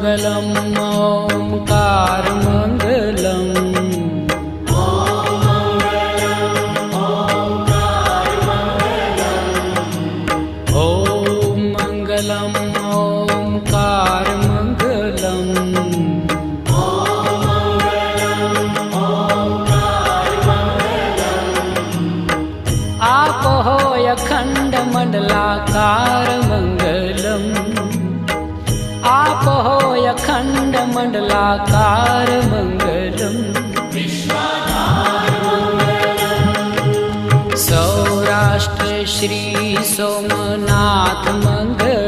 मङ्गलम् ओङ्कारमङ्गलम् अखंड मंडलाकार मंगलम आप हो अखंड मंडलाकार मंगलम सौराष्ट्र श्री सोमनाथ मंगल